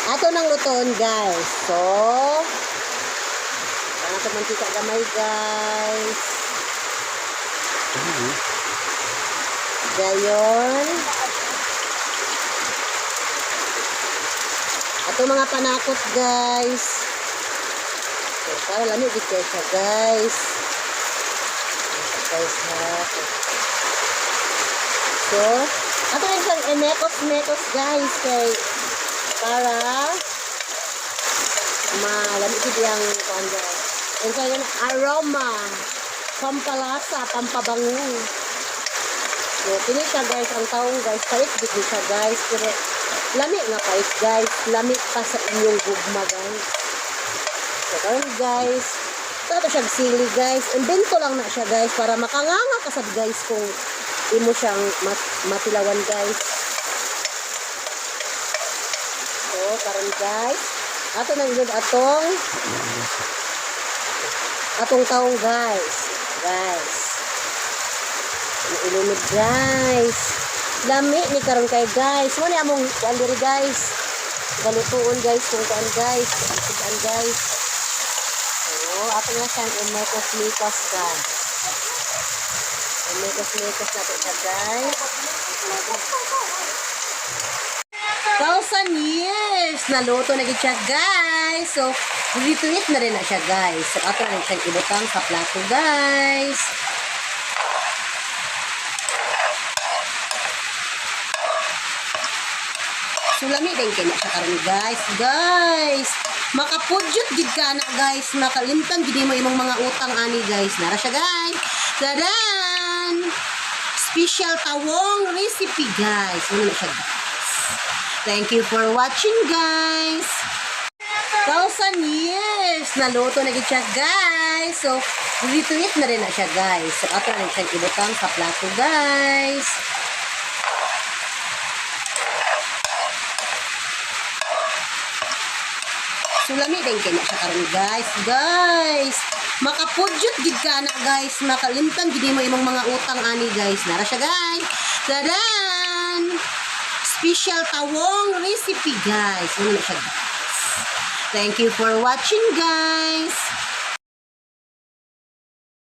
Ato nang lutoon, guys. So, ito mantika gamay, guys. Gayon. Ato mga panakot, guys. So, para lamig dito siya, guys. Guys, ha. So, ato rin siyang emekos-mekos, guys. Kay, para malamig dito yung kanya. And so, yun, aroma. Pampalasa, pampabango. So, pili siya, guys. Ang taong, guys. Pait dito siya, guys. Pero, lamig nga pait, guys. Lamig pa sa inyong gugma, guys. So, karon, guys. So, ito siyang sili, guys. Imbento lang na siya, guys. Para makanganga kasab, guys, kung imo siyang matilawan, guys. So, karon, guys. Ato na ilod atong taong, guys. Guys. Ilunod, guys. Lami ni karon kay, guys. Mo ni among kuan diri, guys. Galutuon, guys, kung kuan, guys. Kuan, guys. So, ato na siyang umekos-mikos, guys. Umekos-mikos na ito siya, guys. 1,000 years naluto na siya, guys. So, repeat na rin na siya, guys. So, ato na rin siyang ibutang sa plato, guys. Sulami din kaya siya karon, guys. Guys, makapudyot gid ka na, guys. Makalimtan gid mo imong mga utang ani, guys. Nara siya, guys. Tadan! Special tawong recipe, guys. Ano na siya, guys. Thank you for watching, guys. 1,000 years naluto na gid siya, guys. So, repeat na rin na siya, guys. So, ato na rin siyang ibutang sa plato, guys. Sulami din kaya siya karon, guys. Guys, makapudyot gid ka na, guys. Makalimtan gid mo imong mga utang ani, guys. Nara siya, guys. Tadan! Special tawong recipe, guys. Ano na siya, guys. Thank you for watching, guys.